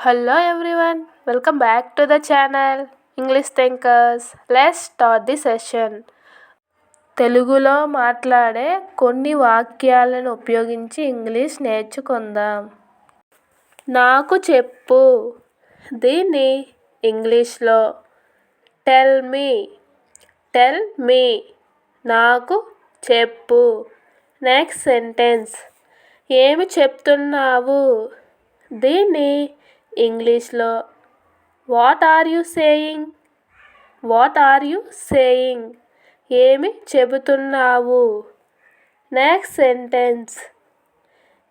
Hello everyone, welcome back to the channel English Thinkers. Let's start the session. తెలుగులో మాట్లాడే కొన్ని వాక్యాలను ఉపయోగించి ఇంగ్లీష్ నేర్చుకుందాం. నాకు చెప్పు. దీన్ని ఇంగ్లీష్లో టెల్ మీ నాకు చెప్పు. నెక్స్ట్ సెంటెన్స్ ఏమి చెప్తున్నావు. దీన్ని ఇంగ్లీష్లో వాట్ ఆర్ యు సేయింగ్ ఏమి చెబుతున్నావు. నెక్స్ట్ సెంటెన్స్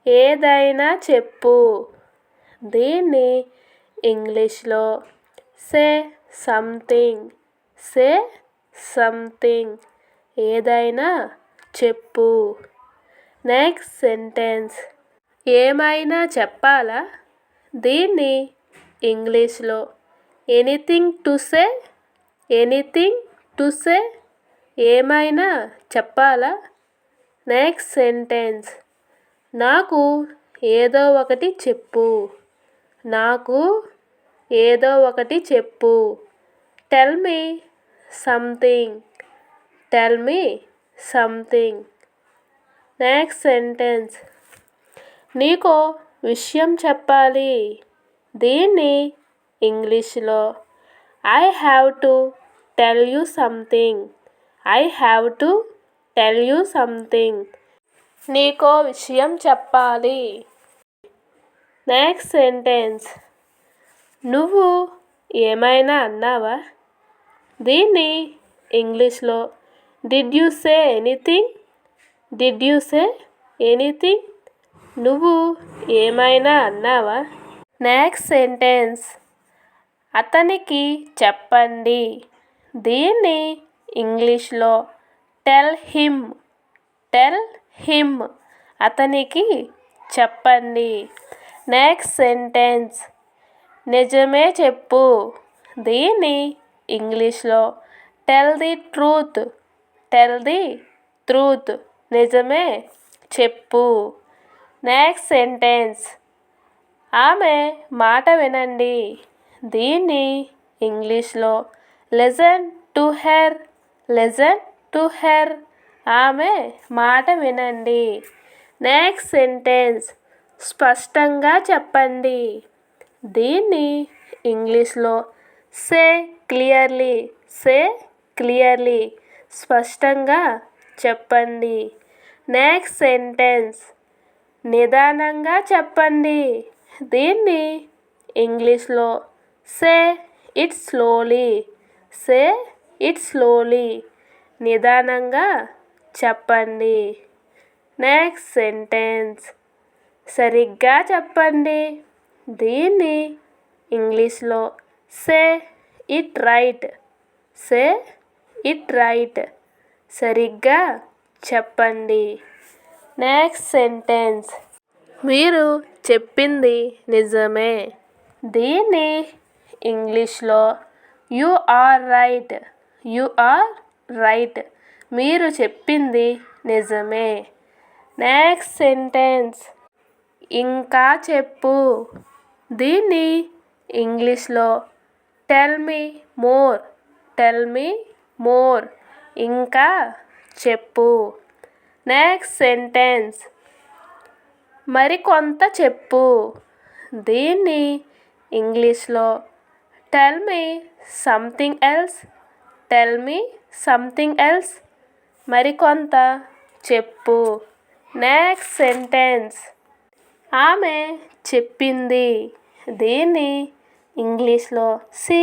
ఏదైనా చెప్పు. దీన్ని ఇంగ్లీష్లో సే సంథింగ్ ఏదైనా చెప్పు. నెక్స్ట్ సెంటెన్స్ ఏమైనా చెప్పాలా. దీన్ని ఇంగ్లీష్లో ఎనీథింగ్ టు సే ఏమైనా చెప్పాలా. నెక్స్ట్ సెంటెన్స్ నాకు ఏదో ఒకటి చెప్పు. Tell me something. Next sentence నీకో విషయం చెప్పాలి. దీన్ని ఇంగ్లీష్లో I have to tell you something నీకో విషయం చెప్పాలి. నెక్స్ట్ సెంటెన్స్ నువ్వు ఏమైనా అన్నావా. దీన్ని ఇంగ్లీష్లో డిడ్ యూ సే ఎనీథింగ్ నువ్వు ఏమైనా అన్నావా. నెక్స్ట్ సెంటెన్స్ అతనికి చెప్పండి. దీన్ని ఇంగ్లీష్లో టెల్ హిమ్ అతనికి చెప్పండి. నెక్స్ట్ సెంటెన్స్ నిజమే చెప్పు. దీన్ని ఇంగ్లీష్లో టెల్ ది ట్రూత్ నిజమే చెప్పు. నెక్స్ట్ సెంటెన్స్ ఆమె మాట వినండి. దీన్ని ఇంగ్లీష్లో లిజన్ టు హెర్ ఆమె మాట వినండి. నెక్స్ట్ సెంటెన్స్ స్పష్టంగా చెప్పండి. దీన్ని ఇంగ్లీష్లో సే క్లియర్లీ స్పష్టంగా చెప్పండి. నెక్స్ట్ సెంటెన్స్ నిదానంగా చెప్పండి. దీన్ని ఇంగ్లీష్లో సే ఇట్ స్లోలీ నిదానంగా చెప్పండి. నెక్స్ట్ సెంటెన్స్ సరిగ్గా చెప్పండి. దీన్ని ఇంగ్లీష్లో సే ఇట్ రైట్ సరిగ్గా చెప్పండి. నెక్స్ట్ సెంటెన్స్ మీరు చెప్పింది నిజమే. దీన్ని ఇంగ్లీష్లో యు ఆర్ రైట్ మీరు చెప్పింది నిజమే. నెక్స్ట్ సెంటెన్స్ ఇంకా చెప్పు. దీన్ని ఇంగ్లీష్లో టెల్ మీ మోర్ ఇంకా చెప్పు. నెక్స్ట్ సెంటెన్స్ మరికొంత చెప్పు. దీన్ని ఇంగ్లీష్లో టెల్ మీ సంథింగ్ ఎల్స్ మరికొంత చెప్పు. నెక్స్ట్ సెంటెన్స్ ఆమె చెప్పింది. దీన్ని ఇంగ్లీష్లో షీ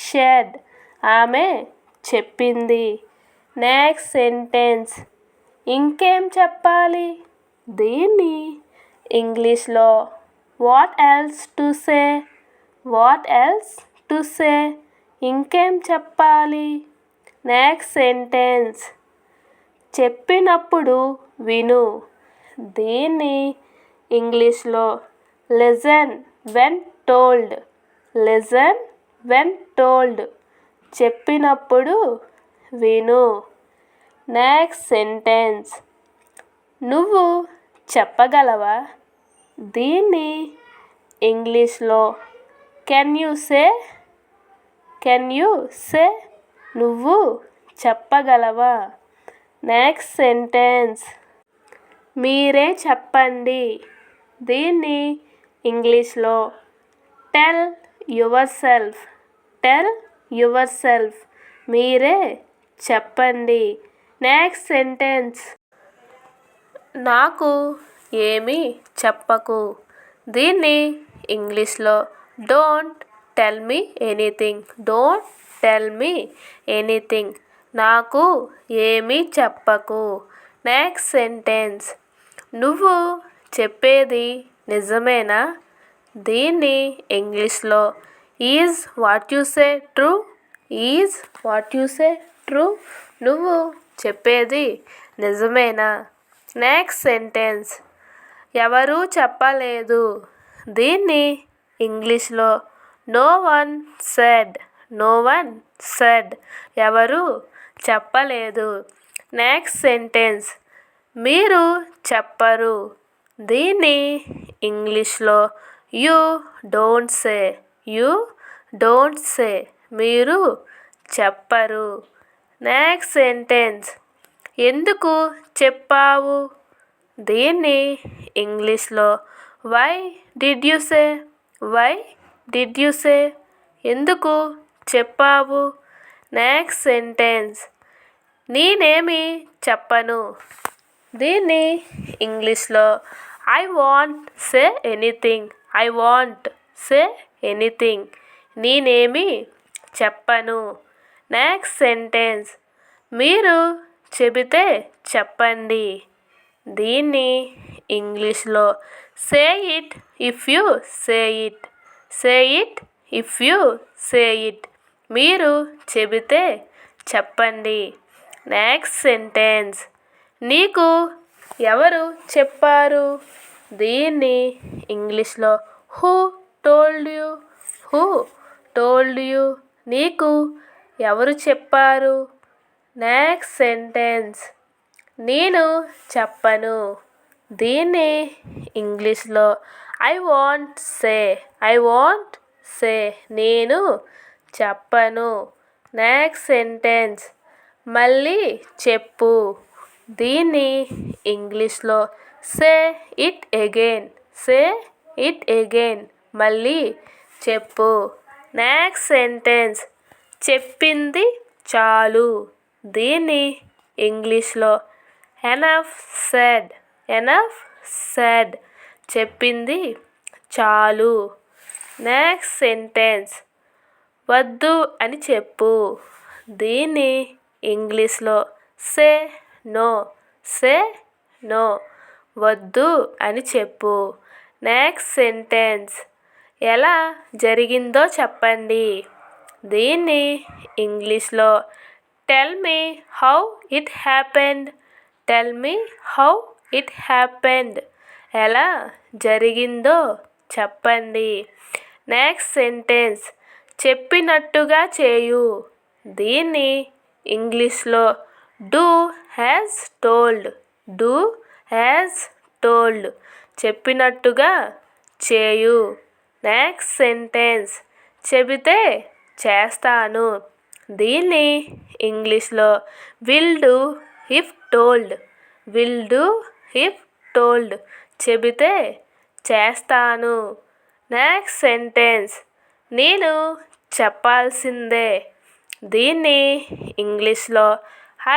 షెడ్ ఆమె చెప్పింది. నెక్స్ట్ సెంటెన్స్ ఇంకేం చెప్పాలి. దీన్ని ఇంగ్లీష్లో వాట్ ఎల్స్ టు సే ఇంకేం చెప్పాలి. నెక్స్ట్ సెంటెన్స్ చెప్పినప్పుడు విను. దీన్ని ఇంగ్లీష్లో లిజన్ వెన్ టోల్డ్ చెప్పినప్పుడు విను. నెక్స్ట్ సెంటెన్స్ నువ్వు చెప్పగలవా. దీన్ని ఇంగ్లీష్లో కెన్ యూ సే నువ్వు చెప్పగలవా? నెక్స్ట్ సెంటెన్స్ మీరే చెప్పండి. దీన్ని ఇంగ్లీష్లో టెల్ యువర్ సెల్ఫ్ మీరే చెప్పండి. నెక్స్ట్ సెంటెన్స్ నాకు ఏమీ చెప్పకు. దీన్ని ఇంగ్లీష్లో డోంట్ టెల్ మీ ఎనీథింగ్ నాకు ఏమీ చెప్పకు. నెక్స్ట్ సెంటెన్స్ నువ్వు చెప్పేది నిజమేనా? దీన్ని ఇంగ్లీష్లో is what you say true నువ్వు చెప్పేది నిజమేనా? నెక్స్ట్ సెంటెన్స్ ఎవరూ చెప్పలేదు. దీన్ని ఇంగ్లీష్లో నో వన్ సెడ్ ఎవరూ చెప్పలేదు. నెక్స్ట్ సెంటెన్స్ మీరు చెప్పరు. దీన్ని ఇంగ్లీష్లో యూ డోంట్ సే మీరు చెప్పరు. నెక్స్ట్ సెంటెన్స్ ఎందుకు చెప్పావు? దీన్ని ఇంగ్లీష్లో వై డిడ్ యు సే ఎందుకు చెప్పావు? నెక్స్ట్ సెంటెన్స్ నేనేమి చెప్పను. దీన్ని ఇంగ్లీష్లో ఐ వాంట్ సే ఎనీథింగ్ నేనేమి చెప్పను. నెక్స్ట్ సెంటెన్స్ మీరు చెబితే చెప్పండి. దీన్ని ఇంగ్లీష్లో say it if you say it మీరు చెబితే చెప్పండి. నెక్స్ట్ సెంటెన్స్ నీకు ఎవరు చెప్పారు? దీన్ని ఇంగ్లీష్లో హూ టోల్డ్ యు నీకు ఎవరు చెప్పారు? నెక్స్ట్ సెంటెన్స్ నేను చెప్పను. దీన్ని ఇంగ్లీష్లో ఐ వాంట్ సే నేను చెప్పను. నెక్స్ట్ సెంటెన్స్ మళ్ళీ చెప్పు. దీన్ని ఇంగ్లీష్లో సే ఇట్ అగైన్ మళ్ళీ చెప్పు. నెక్స్ట్ సెంటెన్స్ చెప్పింది చాలు. దీన్ని ఇంగ్లీష్లో ఎనఫ్ సెడ్ చెప్పింది చాలు. నెక్స్ట్ సెంటెన్స్ వద్దు అని చెప్పు. దీన్ని ఇంగ్లీష్లో సే నో వద్దు అని చెప్పు. నెక్స్ట్ సెంటెన్స్ ఎలా జరిగిందో చెప్పండి. దీన్ని ఇంగ్లీష్లో tell me how it happened ఎలా జరిగిందో చెప్పండి. నెక్స్ట్ సెంటెన్స్ చెప్పినట్టుగా చేయు. దీన్ని ఇంగ్లీష్లో డూ యాజ్ టోల్డ్ చెప్పినట్టుగా చేయు. నెక్స్ట్ సెంటెన్స్ చెబితే చేస్తాను. దీన్ని ఇంగ్లీష్లో విల్ డూ ఇఫ్ టోల్డ్ చెబితే చేస్తాను. నెక్స్ట్ సెంటెన్స్ నేను చెప్పాల్సిందే. దీన్ని ఇంగ్లీష్లో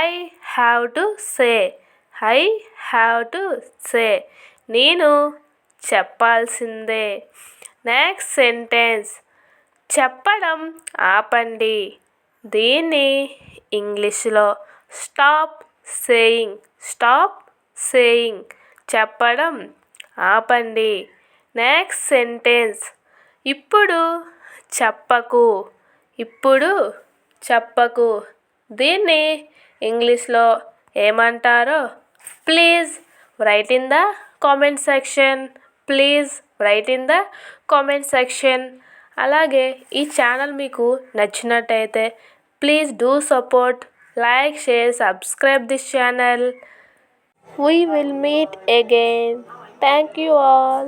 ఐ హ్యావ్ టు సే నేను చెప్పాల్సిందే. నెక్స్ట్ సెంటెన్స్ చెప్పడం ఆపండి. దీన్ని ఇంగ్లీష్లో స్టాప్ సేయింగ్ చెప్పడం ఆపండి. నెక్స్ట్ సెంటెన్స్ ఇప్పుడు చెప్పకు. దీన్ని ఇంగ్లీష్లో ఏమంటారో please right in the comment section. అలాగే ఈ ఛానల్ మీకు నచ్చినట్టయితే please do support, like, share, subscribe this channel. We will meet again. Thank you all.